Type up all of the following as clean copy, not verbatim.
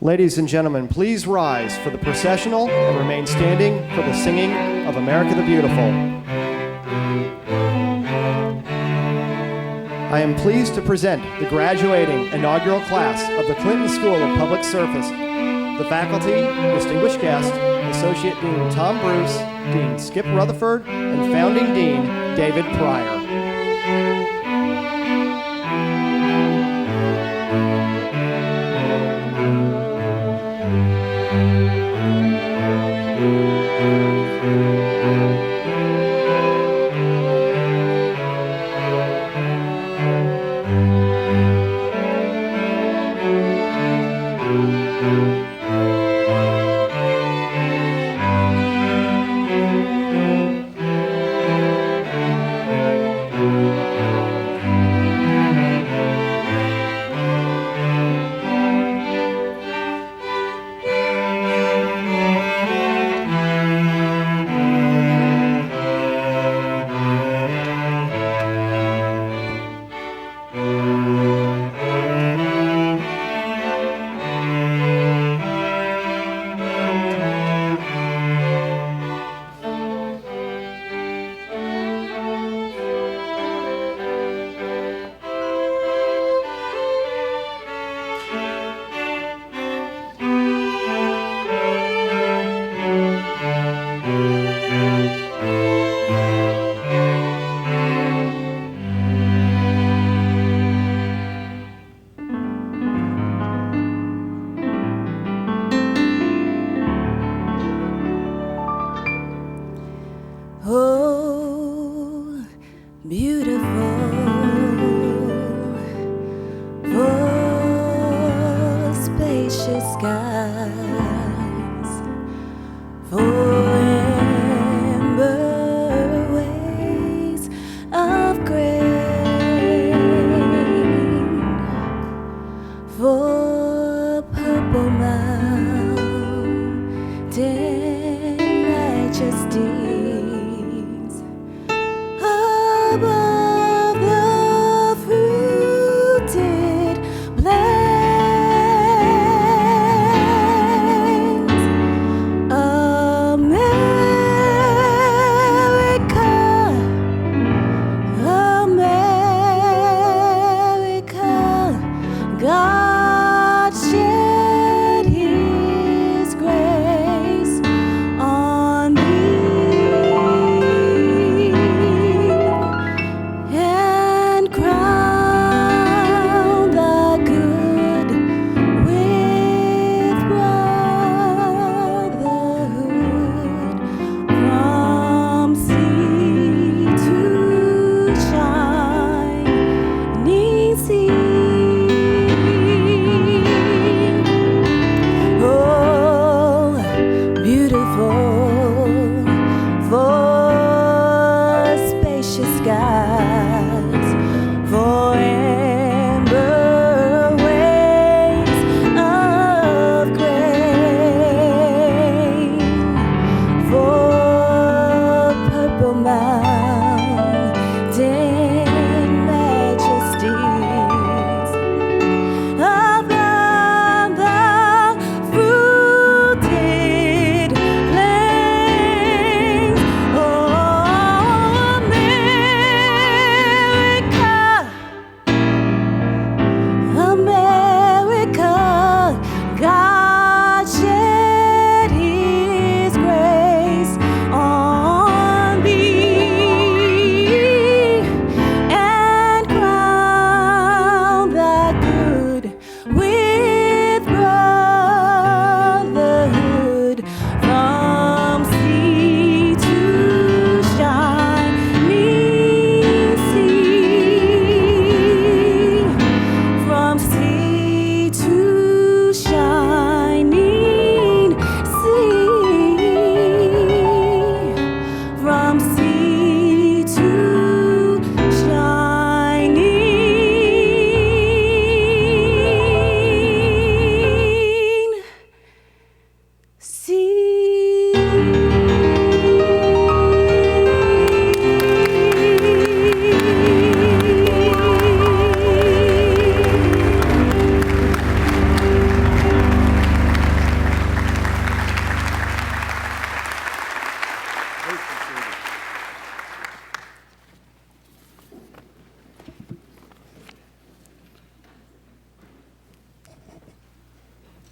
Ladies and gentlemen, please rise for the processional and remain standing for the singing of America the Beautiful. I am pleased to present the graduating inaugural class of the Clinton School of Public Service. The faculty, distinguished guest, Associate Dean Tom Bruce, Dean Skip Rutherford, and Founding Dean David Pryor.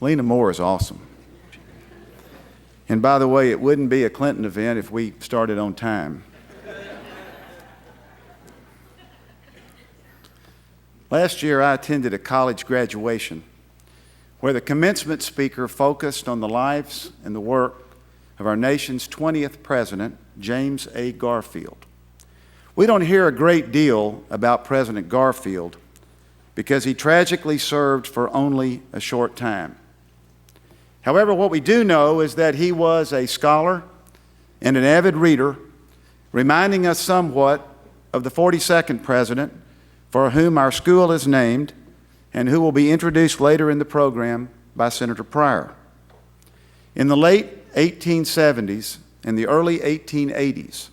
Lena Moore is awesome. And by the way, it wouldn't be a Clinton event if we started on time. Last year, I attended a college graduation where the commencement speaker focused on the lives and the work of our nation's 20th president, James A. Garfield. We don't hear a great deal about President Garfield because he tragically served for only a short time. However, what we do know is that he was a scholar and an avid reader, reminding us somewhat of the 42nd president for whom our school is named and who will be introduced later in the program by Senator Pryor. In the late 1870s and the early 1880s,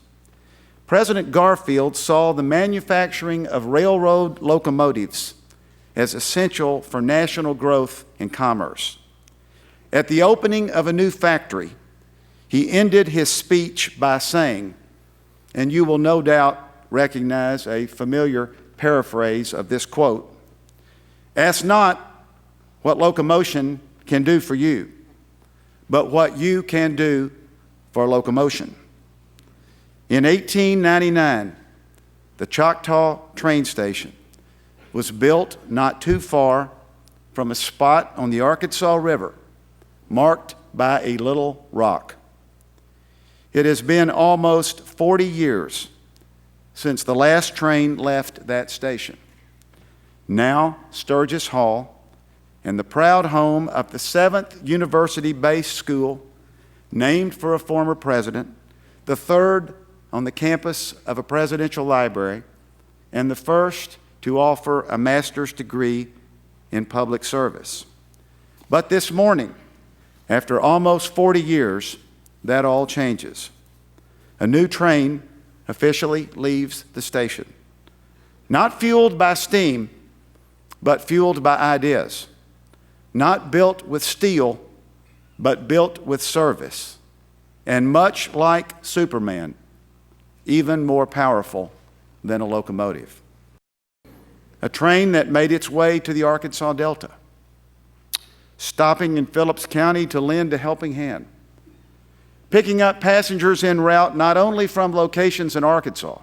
President Garfield saw the manufacturing of railroad locomotives as essential for national growth and commerce. At the opening of a new factory, he ended his speech by saying, and you will no doubt recognize a familiar paraphrase of this quote, "Ask not what locomotion can do for you, but what you can do for locomotion." In 1899, the Choctaw train station was built not too far from a spot on the Arkansas River marked by a little rock. It has been almost 40 years since the last train left that station. Now, Sturgis Hall, and the proud home of the 7th university-based school, named for a former president, the 3rd on the campus of a presidential library, and the 1st to offer a master's degree in public service. But this morning, after almost 40 years, that all changes. A new train officially leaves the station, not fueled by steam, but fueled by ideas, not built with steel, but built with service, and much like Superman, even more powerful than a locomotive. A train that made its way to the Arkansas Delta, stopping in Phillips County to lend a helping hand, picking up passengers en route not only from locations in Arkansas,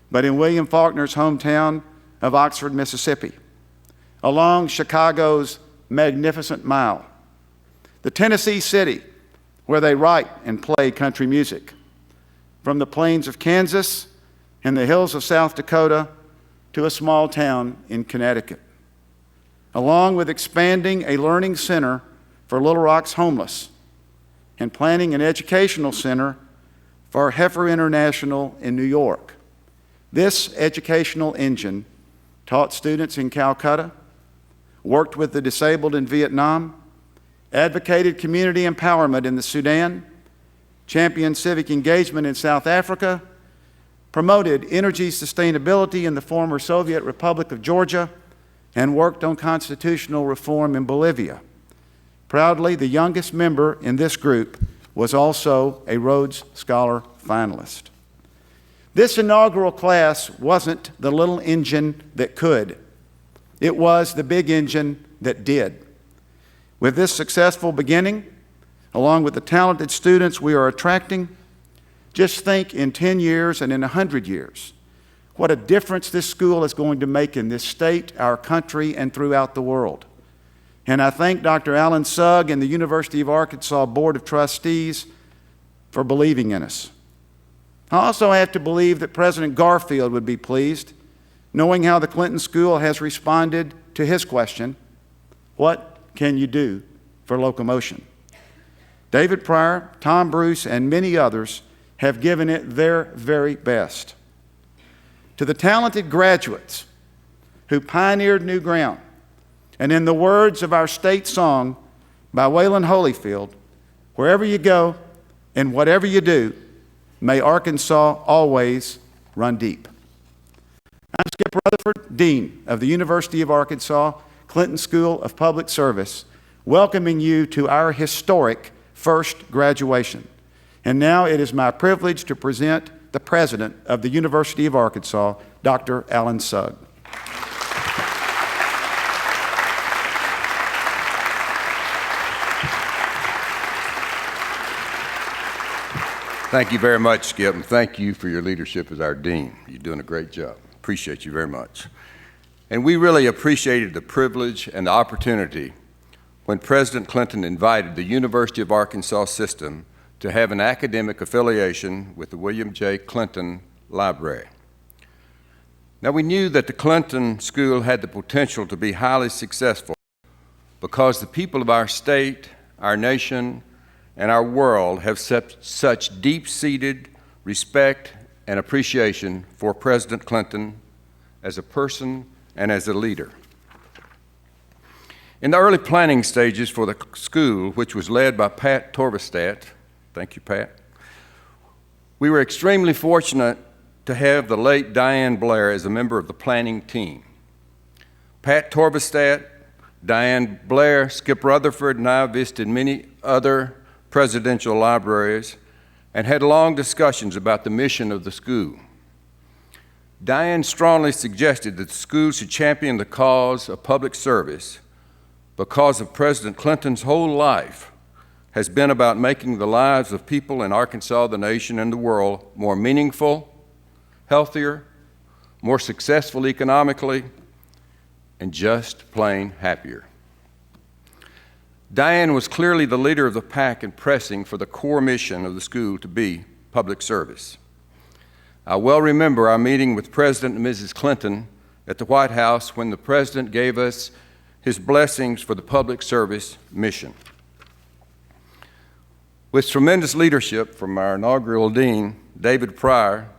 but in William Faulkner's hometown of Oxford, Mississippi, along Chicago's Magnificent Mile, the Tennessee city where they write and play country music, from the plains of Kansas and the hills of South Dakota to a small town in Connecticut, along with expanding a learning center for Little Rock's homeless and planning an educational center for Heifer International in New York. This educational engine taught students in Calcutta, worked with the disabled in Vietnam, advocated community empowerment in the Sudan, championed civic engagement in South Africa, promoted energy sustainability in the former Soviet Republic of Georgia, and worked on constitutional reform in Bolivia. Proudly, the youngest member in this group was also a Rhodes Scholar finalist. This inaugural class wasn't the little engine that could. It was the big engine that did. With this successful beginning, along with the talented students we are attracting, just think in 10 years and in 100 years, what a difference this school is going to make in this state, our country, and throughout the world. And I thank Dr. Alan Sugg and the University of Arkansas Board of Trustees for believing in us. I also have to believe that President Garfield would be pleased, knowing how the Clinton School has responded to his question, what can you do for locomotion? David Pryor, Tom Bruce, and many others have given it their very best. To the talented graduates who pioneered new ground, and in the words of our state song by Waylon Holyfield, wherever you go and whatever you do, may Arkansas always run deep. I'm Skip Rutherford, Dean of the University of Arkansas Clinton School of Public Service, welcoming you to our historic first graduation. And now it is my privilege to present the President of the University of Arkansas, Dr. Alan Sugg. Thank you very much, Skip, and thank you for your leadership as our dean. You're doing a great job. Appreciate you very much. And we really appreciated the privilege and the opportunity when President Clinton invited the University of Arkansas system to have an academic affiliation with the William J. Clinton Library. Now, we knew that the Clinton School had the potential to be highly successful because the people of our state, our nation, and our world have such deep-seated respect and appreciation for President Clinton as a person and as a leader. In the early planning stages for the school, which was led by Pat Torvestad, thank you, Pat, we were extremely fortunate to have the late Diane Blair as a member of the planning team. Pat Torvestad, Diane Blair, Skip Rutherford, and I visited many other presidential libraries and had long discussions about the mission of the school. Diane strongly suggested that the school should champion the cause of public service because of President Clinton's whole life has been about making the lives of people in Arkansas, the nation, and the world more meaningful, healthier, more successful economically, and just plain happier. Diane was clearly the leader of the pack in pressing for the core mission of the school to be public service. I well remember our meeting with President and Mrs. Clinton at the White House when the President gave us his blessings for the public service mission. With tremendous leadership from our inaugural dean, David Pryor,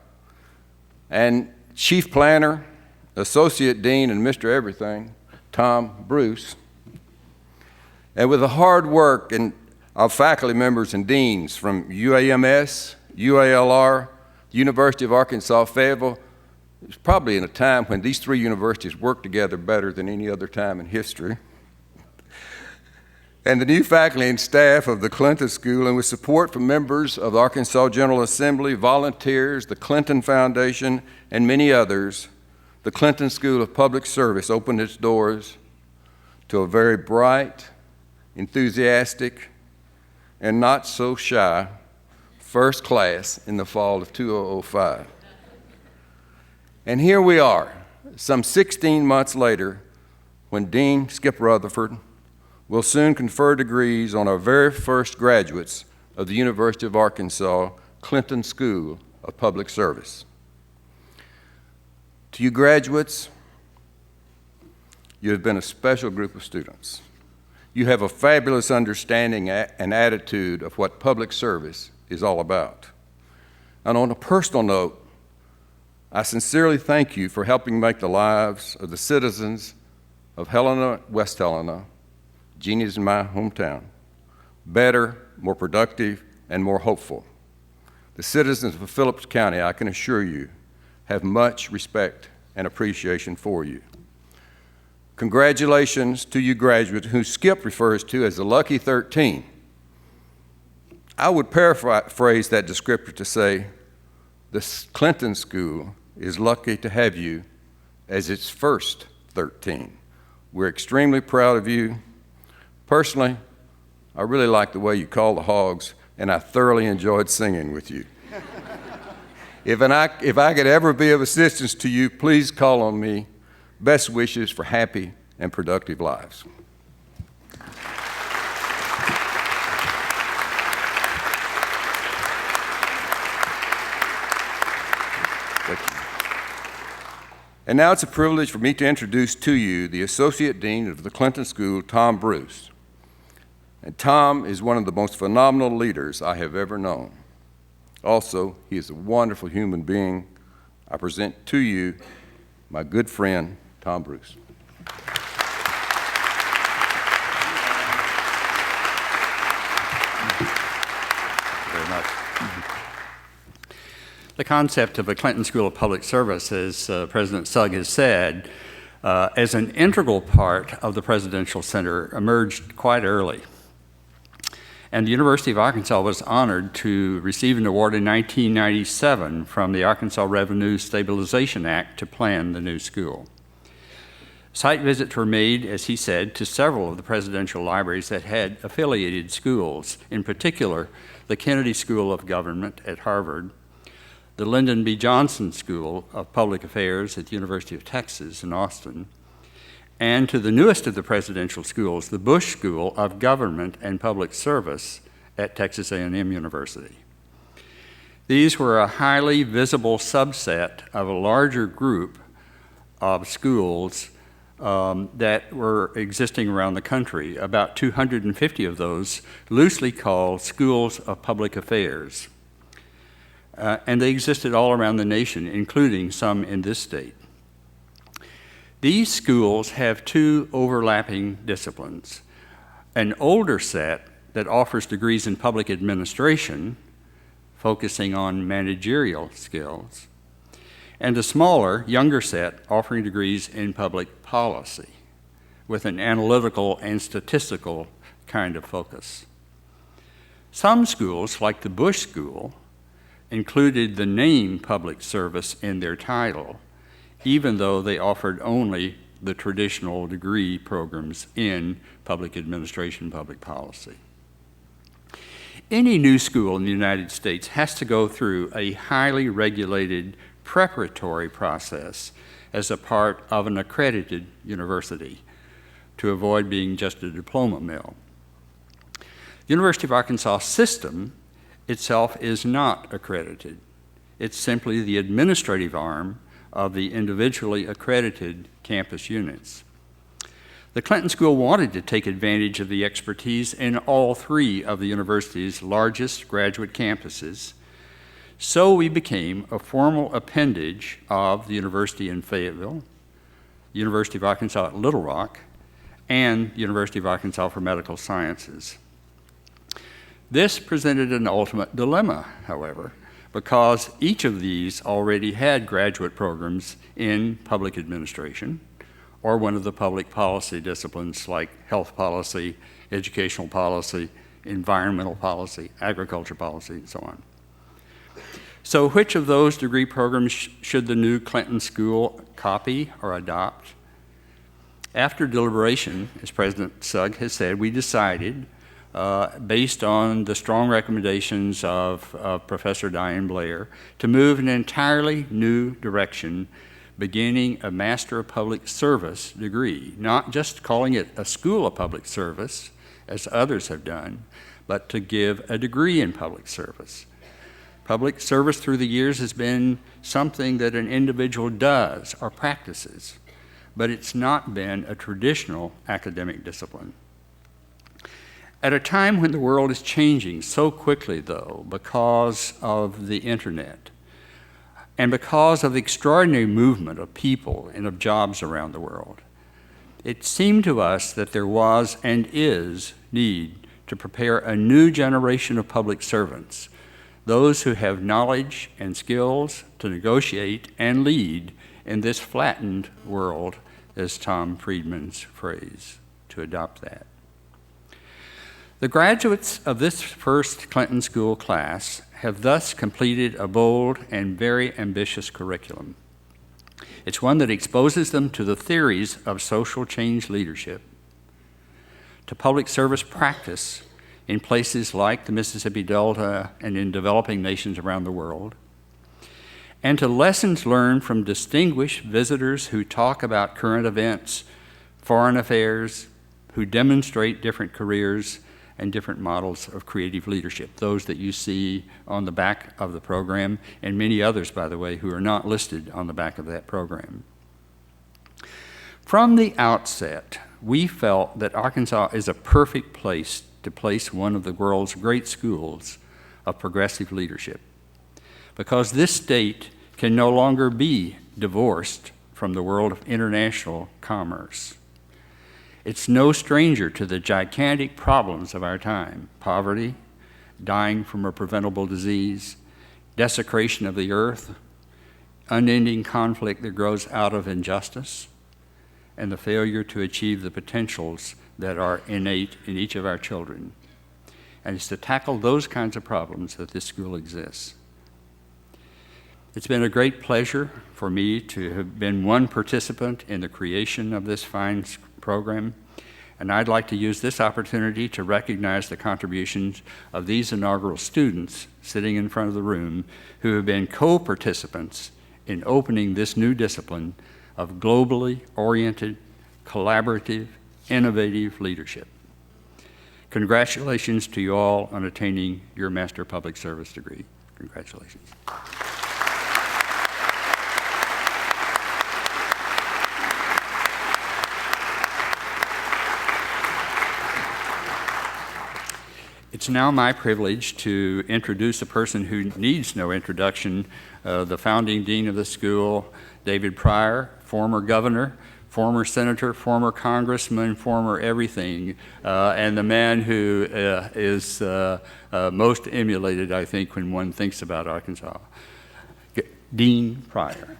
and chief planner, associate dean, and Mr. Everything, Tom Bruce, and with the hard work of faculty members and deans from UAMS, UALR, University of Arkansas, Fayetteville, it was probably in a time when these three universities worked together better than any other time in history. And the new faculty and staff of the Clinton School, and with support from members of the Arkansas General Assembly, volunteers, the Clinton Foundation, and many others, the Clinton School of Public Service opened its doors to a very bright, enthusiastic, and not so shy first class in the fall of 2005. And here we are, some 16 months later, when Dean Skip Rutherford will soon confer degrees on our very first graduates of the University of Arkansas Clinton School of Public Service. To you graduates, you have been a special group of students. You have a fabulous understanding and attitude of what public service is all about. And on a personal note, I sincerely thank you for helping make the lives of the citizens of Helena, West Helena, Jeannie's in my hometown, better, more productive, and more hopeful. The citizens of Phillips County, I can assure you, have much respect and appreciation for you. Congratulations to you graduates who Skip refers to as the Lucky 13. I would paraphrase that descriptor to say, the Clinton School is lucky to have you as its first 13. We're extremely proud of you. Personally, I really like the way you call the hogs, and I thoroughly enjoyed singing with you. If I could ever be of assistance to you, please call on me. Best wishes for happy and productive lives. And now it's a privilege for me to introduce to you the Associate Dean of the Clinton School, Tom Bruce. And Tom is one of the most phenomenal leaders I have ever known. Also, he is a wonderful human being. I present to you my good friend, Tom Bruce. Very much. The concept of a Clinton School of Public Service, as President Sugg has said, as an integral part of the Presidential Center emerged quite early. And the University of Arkansas was honored to receive an award in 1997 from the Arkansas Revenue Stabilization Act to plan the new school. Site visits were made, as he said, to several of the presidential libraries that had affiliated schools, in particular, the Kennedy School of Government at Harvard, the Lyndon B. Johnson School of Public Affairs at the University of Texas in Austin, and to the newest of the presidential schools, the Bush School of Government and Public Service at Texas A&M University. These were a highly visible subset of a larger group of schools that were existing around the country, about 250 of those loosely called schools of public affairs. And they existed all around the nation, including some in this state. These schools have two overlapping disciplines: an older set that offers degrees in public administration, focusing on managerial skills, and a smaller, younger set offering degrees in public policy, with an analytical and statistical kind of focus. Some schools, like the Bush School, included the name public service in their title, even though they offered only the traditional degree programs in public administration, public policy. Any new school in the United States has to go through a highly regulated preparatory process as a part of an accredited university to avoid being just a diploma mill. The University of Arkansas system itself is not accredited. It's simply the administrative arm of the individually accredited campus units. The Clinton School wanted to take advantage of the expertise in all three of the university's largest graduate campuses, so we became a formal appendage of the University in Fayetteville, the University of Arkansas at Little Rock, and the University of Arkansas for Medical Sciences. This presented an ultimate dilemma, however, because each of these already had graduate programs in public administration or one of the public policy disciplines like health policy, educational policy, environmental policy, agriculture policy, and so on. So which of those degree programs should the new Clinton School copy or adopt? After deliberation, as President Sugg has said, we decided, based on the strong recommendations of Professor Diane Blair, to move in an entirely new direction, beginning a Master of Public Service degree, not just calling it a School of Public Service, as others have done, but to give a degree in public service. Public service through the years has been something that an individual does or practices, but it's not been a traditional academic discipline. At a time when the world is changing so quickly, though, because of the internet, and because of the extraordinary movement of people and of jobs around the world, it seemed to us that there was and is need to prepare a new generation of public servants, those who have knowledge and skills to negotiate and lead in this flattened world, as Tom Friedman's phrase, to adopt that. The graduates of this first Clinton School class have thus completed a bold and very ambitious curriculum. It's one that exposes them to the theories of social change leadership, to public service practice in places like the Mississippi Delta and in developing nations around the world, and to lessons learned from distinguished visitors who talk about current events, foreign affairs, who demonstrate different careers and different models of creative leadership, those that you see on the back of the program, and many others, by the way, who are not listed on the back of that program. From the outset, we felt that Arkansas is a perfect place to place one of the world's great schools of progressive leadership, because this state can no longer be divorced from the world of international commerce. It's no stranger to the gigantic problems of our time: poverty, dying from a preventable disease, desecration of the earth, unending conflict that grows out of injustice, and the failure to achieve the potentials that are innate in each of our children. And it's to tackle those kinds of problems that this school exists. It's been a great pleasure for me to have been one participant in the creation of this fine program, and I'd like to use this opportunity to recognize the contributions of these inaugural students sitting in front of the room who have been co-participants in opening this new discipline of globally oriented, collaborative, innovative leadership. Congratulations to you all on attaining your Master of Public Service degree. Congratulations. It's now my privilege to introduce a person who needs no introduction, the founding dean of the school, David Pryor, former governor, former senator, former congressman, former everything, and the man who is most emulated, I think, when one thinks about Arkansas. Dean Pryor.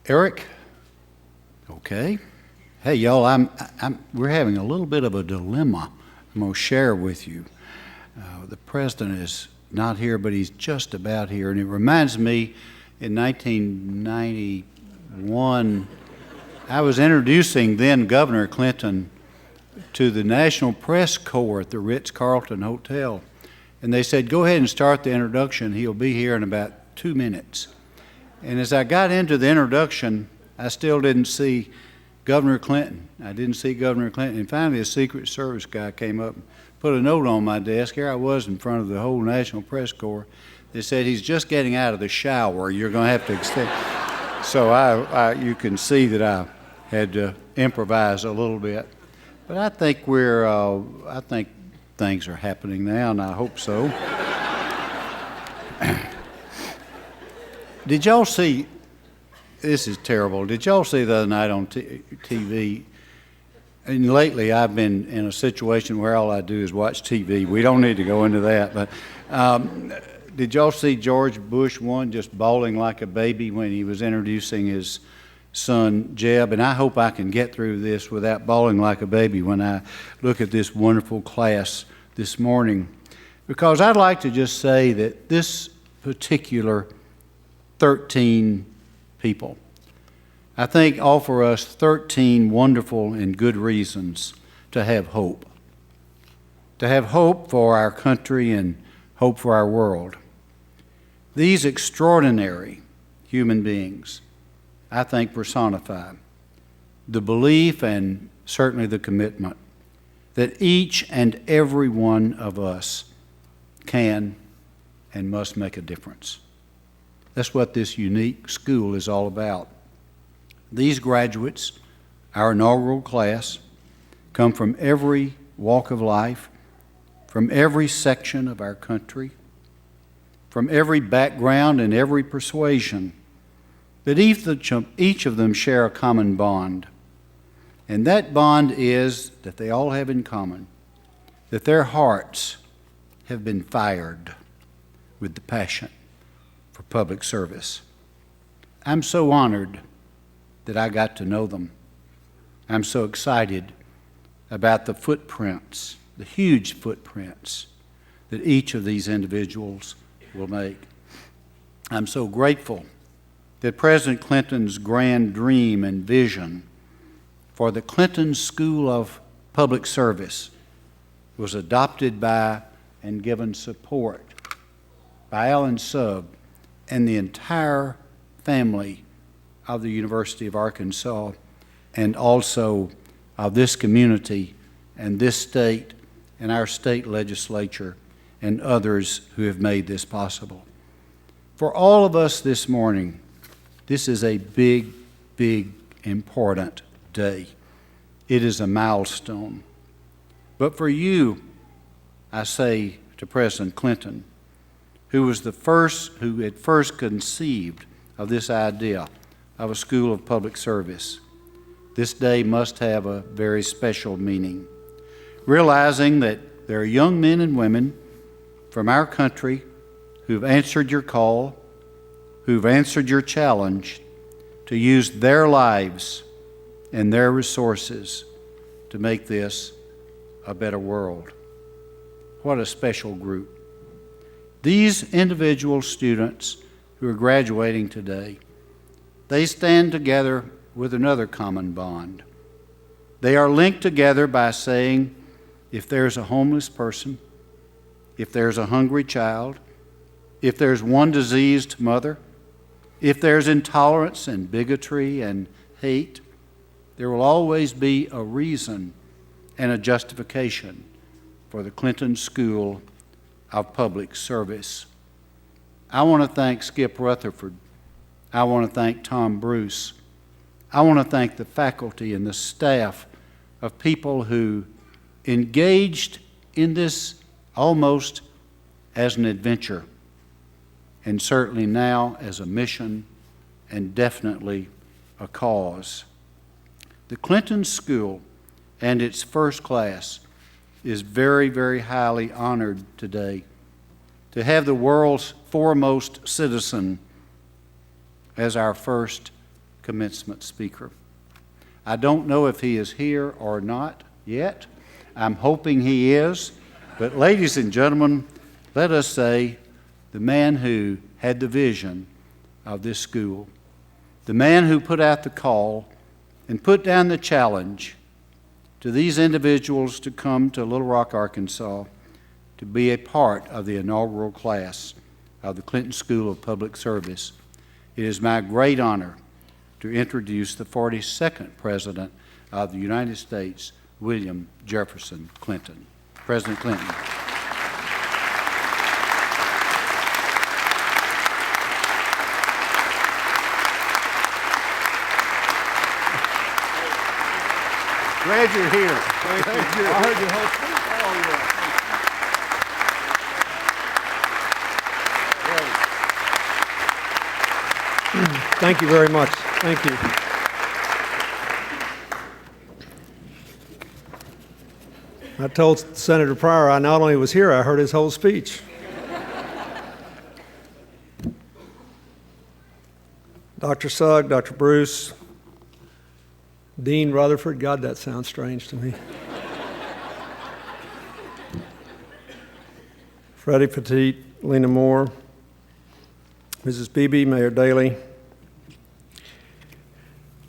Eric? Okay. Hey, y'all, we're having a little bit of a dilemma I'm going to share with you. The president is not here, but he's just about here. And it reminds me, in 1991, I was introducing then Governor Clinton to the National Press Corps at the Ritz-Carlton Hotel. And they said, go ahead and start the introduction. He'll be here in about 2 minutes. And as I got into the introduction, I still didn't see Governor Clinton. I didn't see Governor Clinton. And finally, a Secret Service guy came up and put a note on my desk. Here I was in front of the whole National Press Corps. They said, he's just getting out of the shower. You're going to have to extend. So you can see that I had to improvise a little bit. But I think I think things are happening now, and I hope so. Did y'all see, this is terrible, did y'all see the other night on TV, and lately I've been in a situation where all I do is watch TV. We don't need to go into that, but did y'all see George Bush one just bawling like a baby when he was introducing his son Jeb? And I hope I can get through this without bawling like a baby when I look at this wonderful class this morning, because I'd like to just say that this particular 13 people, I think, offer us 13 wonderful and good reasons to have hope. To have hope for our country and hope for our world. These extraordinary human beings, I think, personify the belief and certainly the commitment that each and every one of us can and must make a difference. That's what this unique school is all about. These graduates, our inaugural class, come from every walk of life, from every section of our country, from every background and every persuasion, that each of them share a common bond. And that bond is that they all have in common that their hearts have been fired with the passion for public service. I'm so honored that I got to know them. I'm so excited about the footprints, the huge footprints that each of these individuals will make. I'm so grateful that President Clinton's grand dream and vision for the Clinton School of Public Service was adopted by and given support by Alan Sugg and the entire family of the University of Arkansas, and also of this community and this state and our state legislature and others who have made this possible. For all of us this morning, this is a big, big, important day. It is a milestone. But for you, I say to President Clinton, who had first conceived of this idea of a school of public service, this day must have a very special meaning. Realizing that there are young men and women from our country who've answered your call, who've answered your challenge to use their lives and their resources to make this a better world. What a special group. These individual students who are graduating today, they stand together with another common bond. They are linked together by saying, if there's a homeless person, if there's a hungry child, if there's one diseased mother, if there's intolerance and bigotry and hate, there will always be a reason and a justification for the Clinton School of Public Service. I want to thank Skip Rutherford. I want to thank Tom Bruce. I want to thank the faculty and the staff of people who engaged in this almost as an adventure, and certainly now as a mission and definitely a cause. The Clinton School and its first class is very, very highly honored today to have the world's foremost citizen as our first commencement speaker. I don't know if he is here or not yet. I'm hoping he is. But ladies and gentlemen, let us say the man who had the vision of this school, the man who put out the call and put down the challenge to these individuals to come to Little Rock, Arkansas, to be a part of the inaugural class of the Clinton School of Public Service. It is my great honor to introduce the 42nd President of the United States, William Jefferson Clinton. President Clinton. Glad you're here. Thank you. I heard your whole speech. Thank you very much. Thank you. I told Senator Pryor I not only was here, I heard his whole speech. Dr. Sugg, Dr. Bruce, Dean Rutherford, God, that sounds strange to me. Freddie Petit, Lena Moore, Mrs. Beebe, Mayor Daley,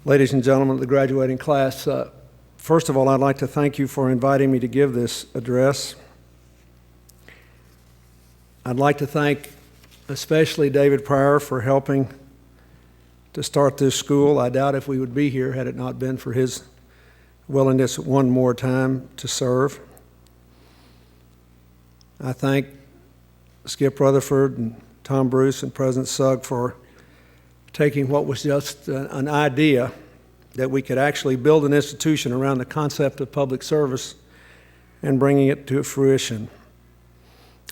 ladies and gentlemen of the graduating class, first of all, I'd like to thank you for inviting me to give this address. I'd like to thank especially David Pryor for helping to start this school. I doubt if we would be here had it not been for his willingness one more time to serve. I thank Skip Rutherford and Tom Bruce and President Sugg for taking what was just an idea that we could actually build an institution around the concept of public service and bringing it to fruition.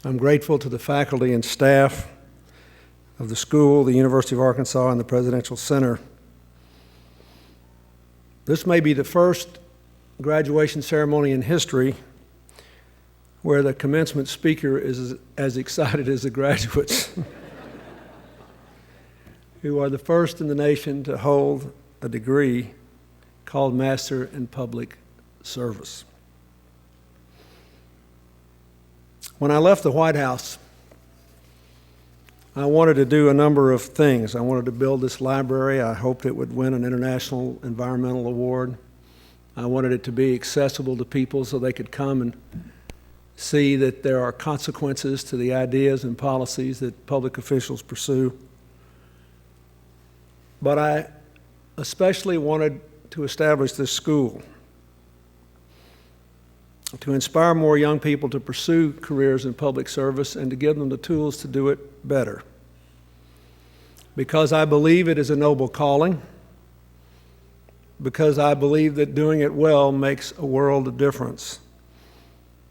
I'm grateful to the faculty and staff of the school, the University of Arkansas, and the Presidential Center. This may be the first graduation ceremony in history where the commencement speaker is as excited as the graduates, who are the first in the nation to hold a degree called Master in Public Service. When I left the White House, I wanted to do a number of things. I wanted to build this library. I hoped it would win an International Environmental Award. I wanted it to be accessible to people so they could come and see that there are consequences to the ideas and policies that public officials pursue. But I especially wanted to establish this school to inspire more young people to pursue careers in public service and to give them the tools to do it better. Because I believe it is a noble calling, because I believe that doing it well makes a world of difference,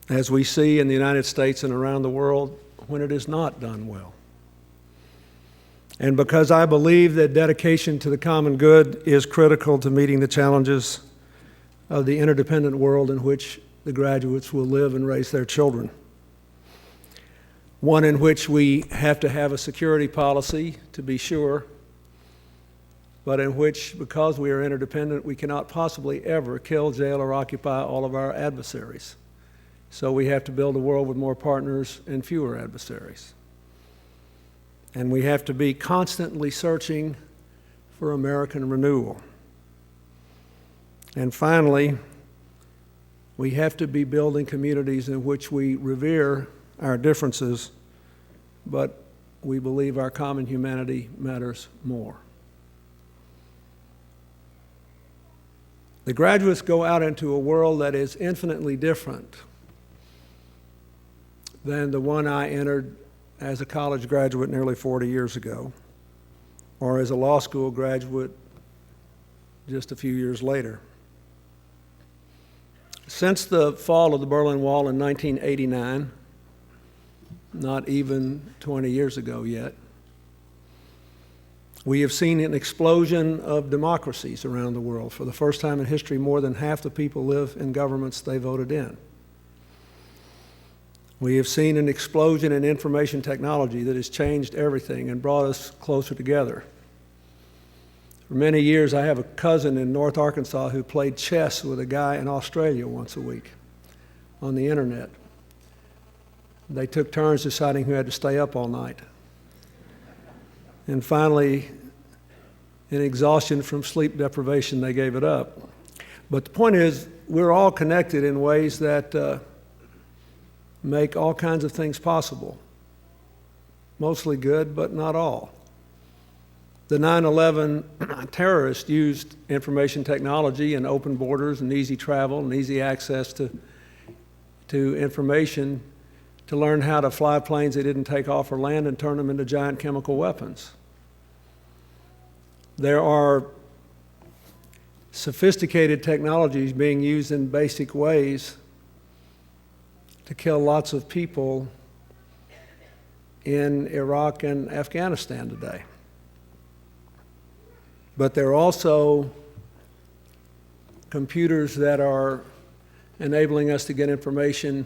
as we see in the United States and around the world when it is not done well. And because I believe that dedication to the common good is critical to meeting the challenges of the interdependent world in which the graduates will live and raise their children. One in which we have to have a security policy, to be sure, but in which, because we are interdependent, we cannot possibly ever kill, jail, or occupy all of our adversaries. So we have to build a world with more partners and fewer adversaries. And we have to be constantly searching for American renewal. And finally, we have to be building communities in which we revere our differences, but we believe our common humanity matters more. The graduates go out into a world that is infinitely different than the one I entered as a college graduate nearly 40 years ago, or as a law school graduate just a few years later. Since the fall of the Berlin Wall in 1989, not even 20 years ago yet, we have seen an explosion of democracies around the world. For the first time in history, more than half the people live in governments they voted in. We have seen an explosion in information technology that has changed everything and brought us closer together. For many years, I have a cousin in North Arkansas who played chess with a guy in Australia once a week on the internet. They took turns deciding who had to stay up all night. And finally, in exhaustion from sleep deprivation, they gave it up. But the point is, we're all connected in ways that make all kinds of things possible. Mostly good, but not all. The 9/11 terrorists used information technology and open borders and easy travel and easy access to information to learn how to fly planes they didn't take off or land and turn them into giant chemical weapons. There are sophisticated technologies being used in basic ways to kill lots of people in Iraq and Afghanistan today. But there are also computers that are enabling us to get information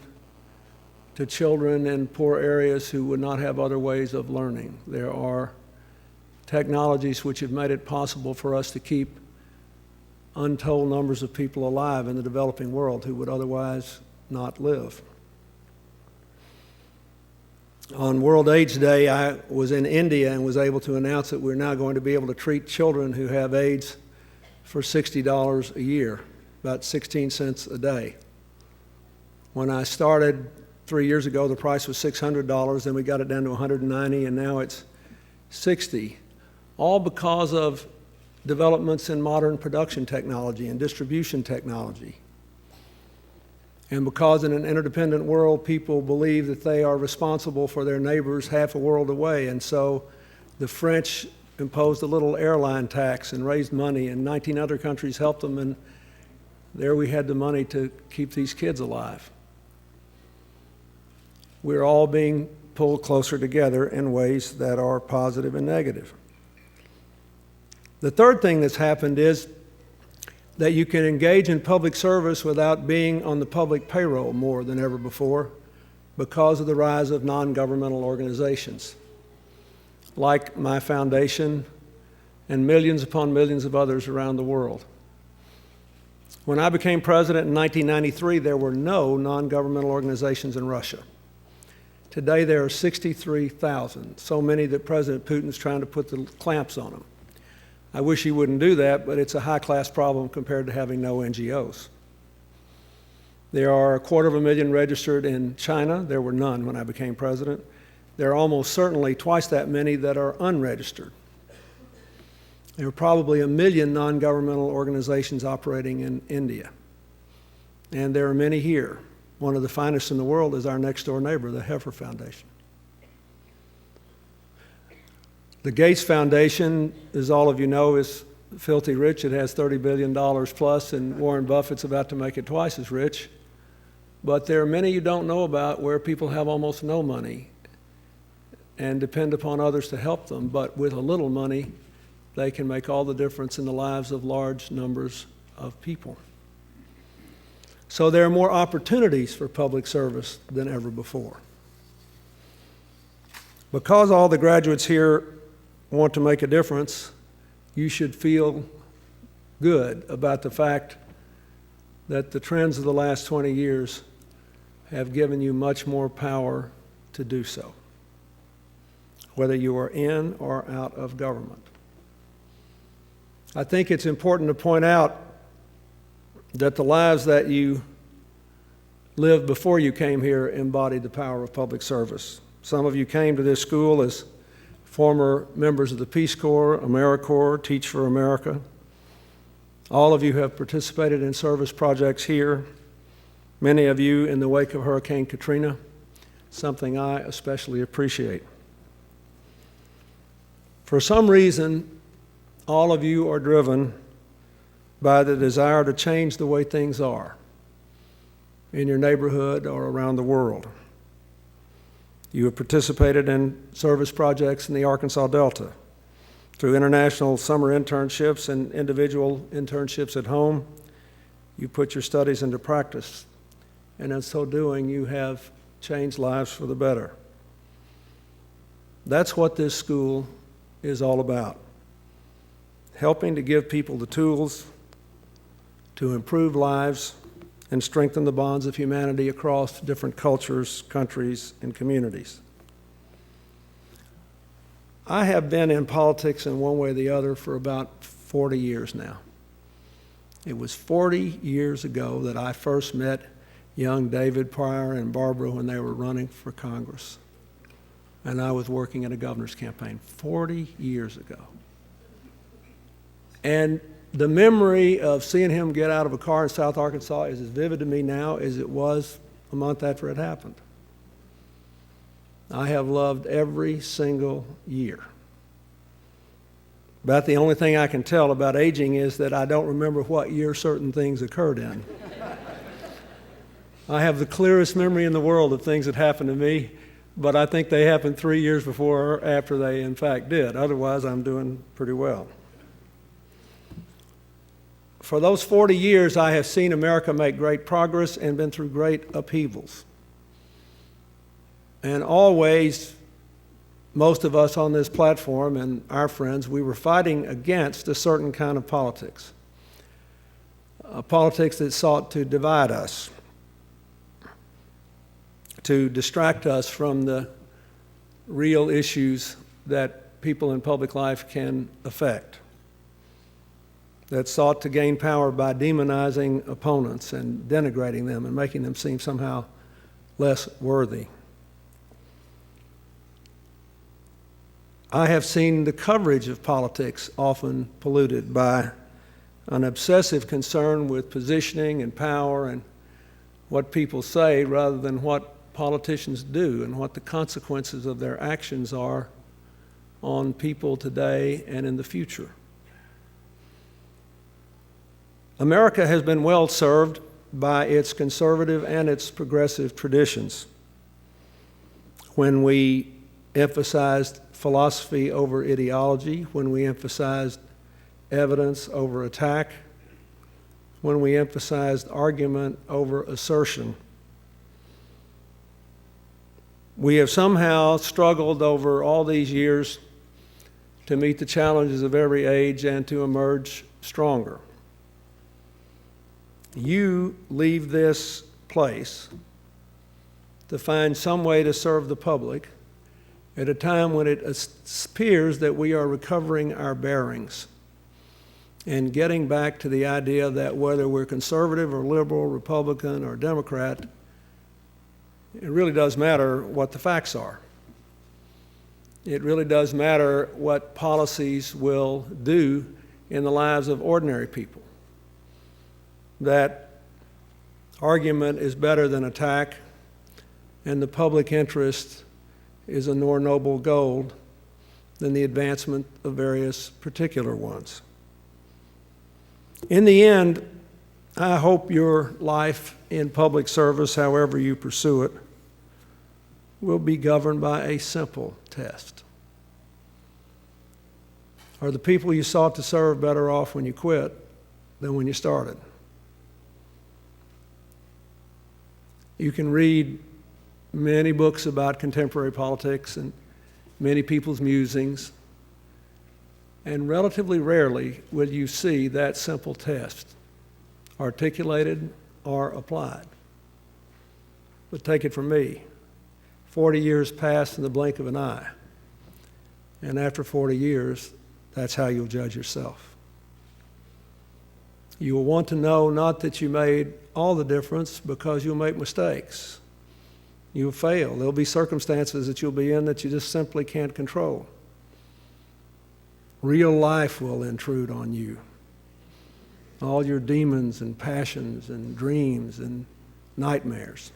to children in poor areas who would not have other ways of learning. There are technologies which have made it possible for us to keep untold numbers of people alive in the developing world who would otherwise not live. On World AIDS Day, I was in India and was able to announce that we're now going to be able to treat children who have AIDS for $60 a year, about 16 cents a day. When I started 3 years ago, the price was $600, then we got it down to $190, and now it's $60, all because of developments in modern production technology and distribution technology. And because in an interdependent world, people believe that they are responsible for their neighbors half a world away. And so the French imposed a little airline tax and raised money, and 19 other countries helped them, and there we had the money to keep these kids alive. We're all being pulled closer together in ways that are positive and negative. The third thing that's happened is that you can engage in public service without being on the public payroll more than ever before because of the rise of non-governmental organizations like my foundation and millions upon millions of others around the world. When I became president in 1993, there were no non-governmental organizations in Russia. Today there are 63,000, so many that President Putin's trying to put the clamps on them. I wish he wouldn't do that, but it's a high-class problem compared to having no NGOs. There are 250,000 registered in China. There were none when I became president. There are almost certainly twice that many that are unregistered. There are probably 1 million non-governmental organizations operating in India. And there are many here. One of the finest in the world is our next-door neighbor, the Heifer Foundation. The Gates Foundation, as all of you know, is filthy rich. It has $30 billion plus, and Warren Buffett's about to make it twice as rich. But there are many you don't know about where people have almost no money and depend upon others to help them. But with a little money, they can make all the difference in the lives of large numbers of people. So there are more opportunities for public service than ever before. Because all the graduates here want to make a difference, you should feel good about the fact that the trends of the last 20 years have given you much more power to do so, whether you are in or out of government. I think it's important to point out that the lives that you lived before you came here embodied the power of public service. Some of you came to this school as former members of the Peace Corps, AmeriCorps, Teach for America. All of you have participated in service projects here, many of you in the wake of Hurricane Katrina, something I especially appreciate. For some reason, all of you are driven by the desire to change the way things are in your neighborhood or around the world. You have participated in service projects in the Arkansas Delta through international summer internships and individual internships at home. You put your studies into practice, and in so doing, you have changed lives for the better. That's what this school is all about, helping to give people the tools to improve lives and strengthen the bonds of humanity across different cultures, countries, and communities. I have been in politics in one way or the other for about 40 years now. It was 40 years ago that I first met young David Pryor and Barbara when they were running for Congress. And I was working in a governor's campaign 40 years ago. And the memory of seeing him get out of a car in South Arkansas is as vivid to me now as it was a month after it happened. I have loved every single year. About the only thing I can tell about aging is that I don't remember what year certain things occurred in. I have the clearest memory in the world of things that happened to me, but I think they happened 3 years before or after they in fact did. Otherwise, I'm doing pretty well. For those 40 years, I have seen America make great progress and been through great upheavals. And always, most of us on this platform and our friends, we were fighting against a certain kind of politics, a politics that sought to divide us, to distract us from the real issues that people in public life can affect, that sought to gain power by demonizing opponents and denigrating them and making them seem somehow less worthy. I have seen the coverage of politics often polluted by an obsessive concern with positioning and power and what people say rather than what politicians do and what the consequences of their actions are on people today and in the future. America has been well served by its conservative and its progressive traditions. When we emphasized philosophy over ideology, when we emphasized evidence over attack, when we emphasized argument over assertion. We have somehow struggled over all these years to meet the challenges of every age and to emerge stronger. You leave this place to find some way to serve the public at a time when it appears that we are recovering our bearings and getting back to the idea that whether we're conservative or liberal, Republican or Democrat, it really does matter what the facts are. It really does matter what policies will do in the lives of ordinary people. That argument is better than attack, and the public interest is a more noble goal than the advancement of various particular ones. In the end, I hope your life in public service, however you pursue it, will be governed by a simple test. Are the people you sought to serve better off when you quit than when you started? You can read many books about contemporary politics and many people's musings, And relatively rarely will you see that simple test articulated or applied. But take it from me, 40 years pass in the blink of an eye. And after 40 years, that's how you'll judge yourself. You will want to know not that you made all the difference, because you'll make mistakes. You'll fail. There'll be circumstances that you'll be in that you just simply can't control. Real life will intrude on you. All your demons and passions and dreams and nightmares.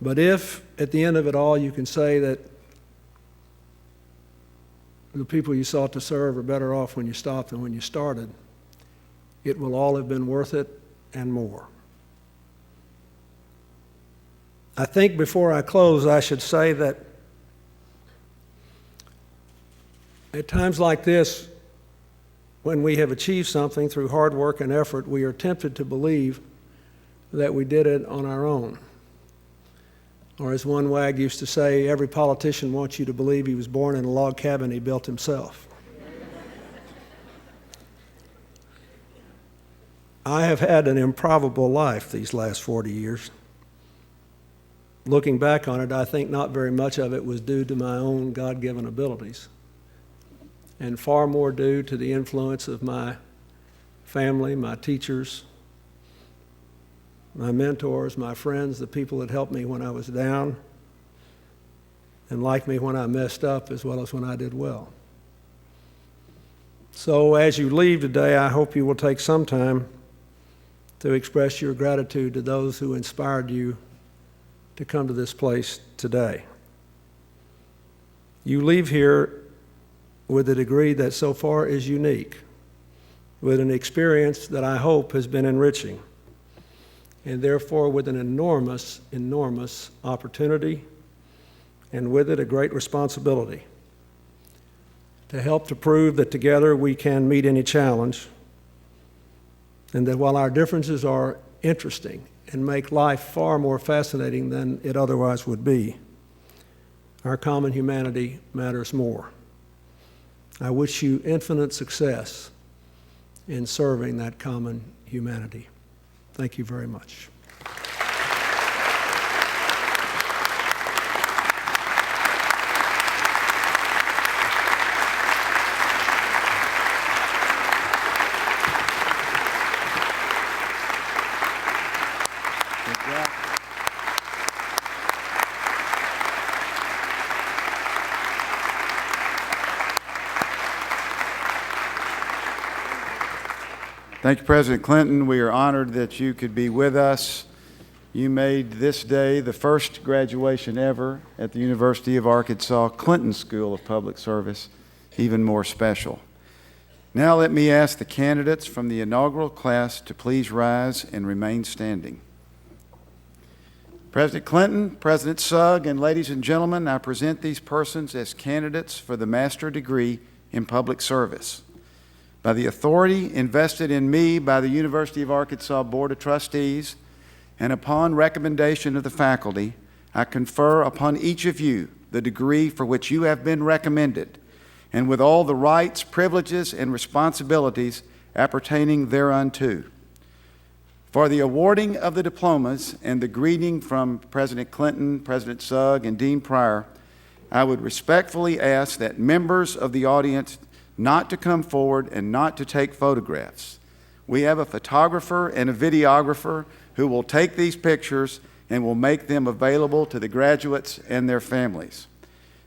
But if, at the end of it all, you can say that the people you sought to serve are better off when you stopped than when you started, it will all have been worth it and more. I think before I close, I should say that at times like this, when we have achieved something through hard work and effort, we are tempted to believe that we did it on our own. Or as one wag used to say, every politician wants you to believe he was born in a log cabin he built himself. I have had an improbable life these last 40 years. Looking back on it, I think not very much of it was due to my own God-given abilities, and far more due to the influence of my family, my teachers, my mentors, my friends, the people that helped me when I was down and liked me when I messed up as well as when I did well. So as you leave today, I hope you will take some time to express your gratitude to those who inspired you to come to this place today. You leave here with a degree that so far is unique, with an experience that I hope has been enriching, and therefore with an enormous, enormous opportunity, and with it a great responsibility to help to prove that together we can meet any challenge, and that while our differences are interesting and make life far more fascinating than it otherwise would be, our common humanity matters more. I wish you infinite success in serving that common humanity. Thank you very much. Thank you, President Clinton. We are honored that you could be with us. You made this day the first graduation ever at the University of Arkansas Clinton School of Public Service even more special. Now let me ask the candidates from the inaugural class to please rise and remain standing. President Clinton, President Sugg, and ladies and gentlemen, I present these persons as candidates for the master degree in public service. By the authority invested in me by the University of Arkansas Board of Trustees, and upon recommendation of the faculty, I confer upon each of you the degree for which you have been recommended, and with all the rights, privileges, and responsibilities appertaining thereunto. For the awarding of the diplomas and the greeting from President Clinton, President Sugg, and Dean Pryor, I would respectfully ask that members of the audience not to come forward and not to take photographs. We have a photographer and a videographer who will take these pictures and will make them available to the graduates and their families.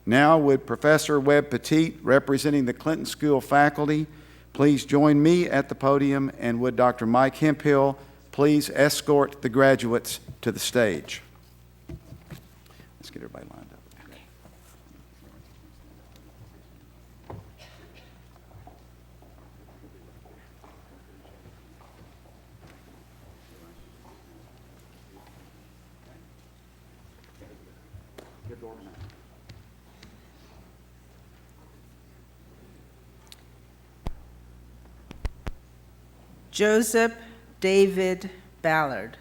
Now, would Professor Webb Petit, representing the Clinton School faculty, please join me at the podium, and would Dr. Mike Hemphill please escort the graduates to the stage. Let's get everybody lined up. Joseph David Ballard.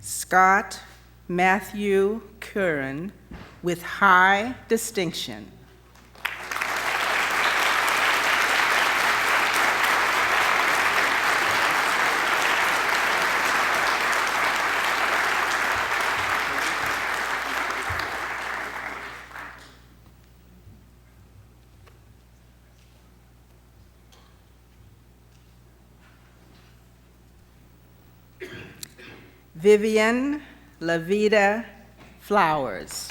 Scott Matthew Curran with high distinction. Vivian Lavita Flowers.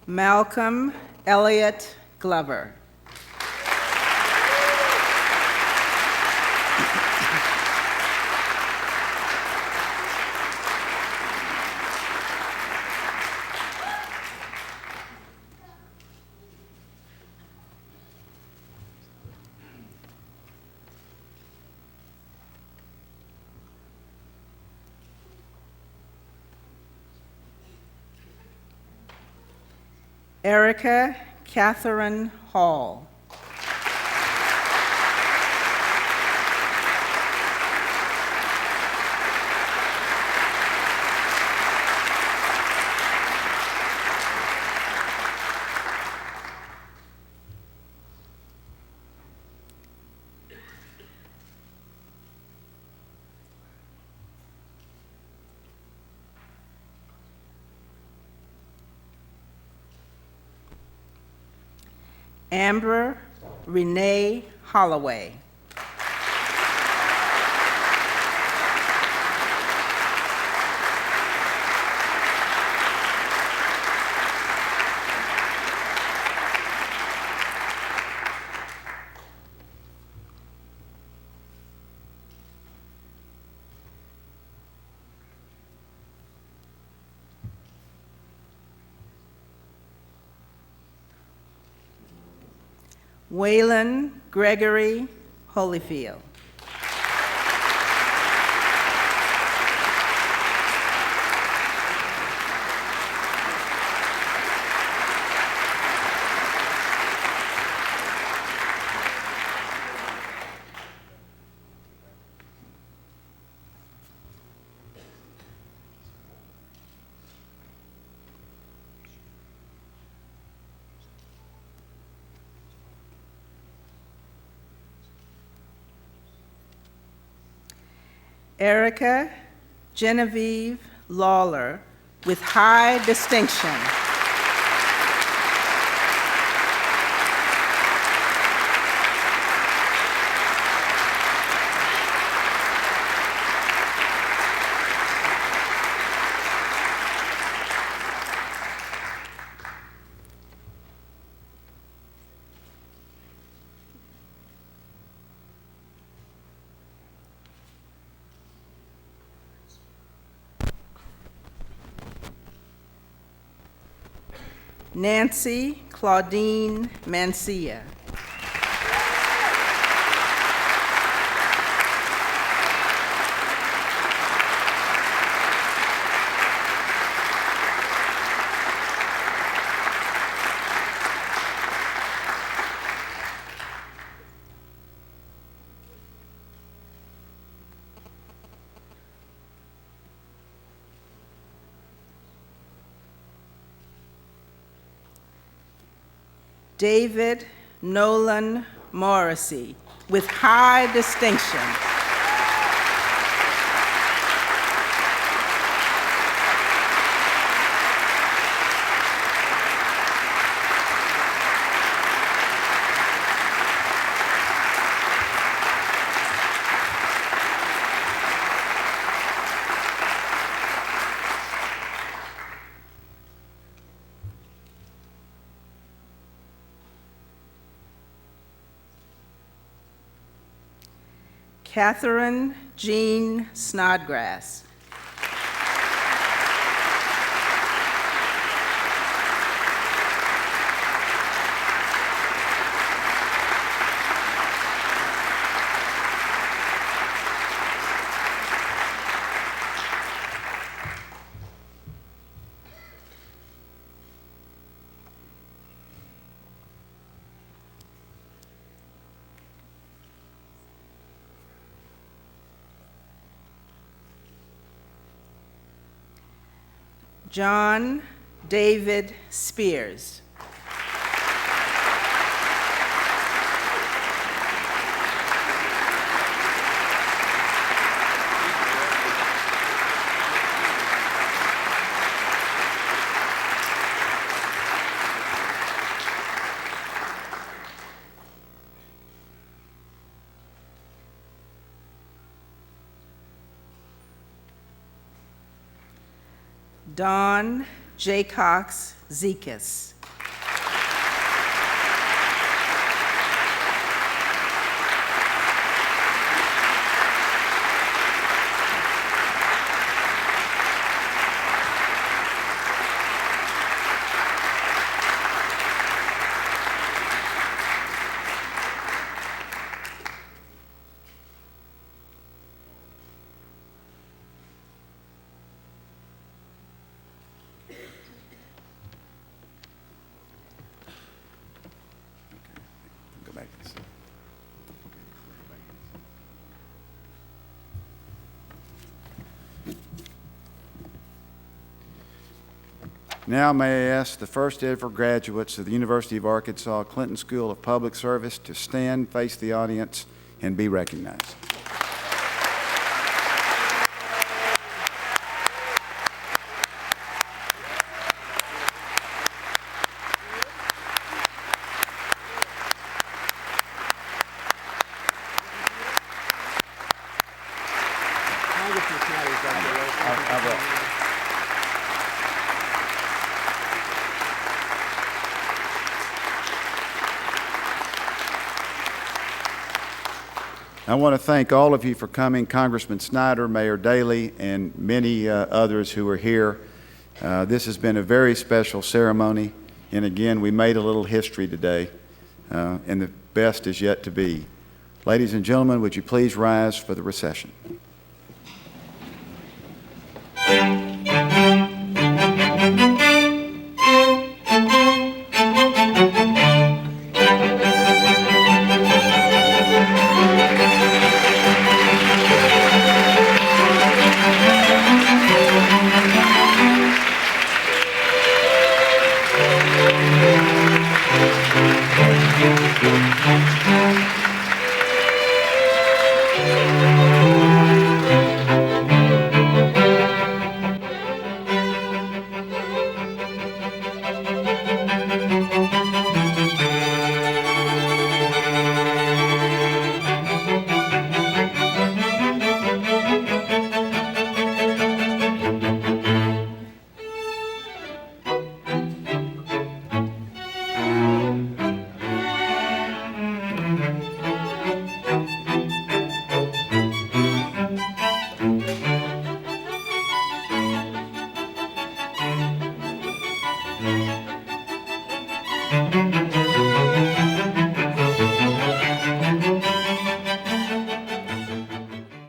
Malcolm Elliott Glover. Erica Catherine Hall. Amber Renee Holloway. Waylon Gregory Holyfield. Erica Genevieve Lawler with high distinction. Nancy Claudine Mancia. David Nolan Morrissey with high distinction. Catherine Jean Snodgrass. John David Spears. Don J. Cox Zekas. Go back to this. Now may I ask the first ever graduates of the University of Arkansas Clinton School of Public Service to stand, face the audience, and be recognized. I want to thank all of you for coming, Congressman Snyder, Mayor Daley, and many others who are here. This has been a very special ceremony, and again, we made a little history today, and the best is yet to be. Ladies and gentlemen, would you please rise for the recession?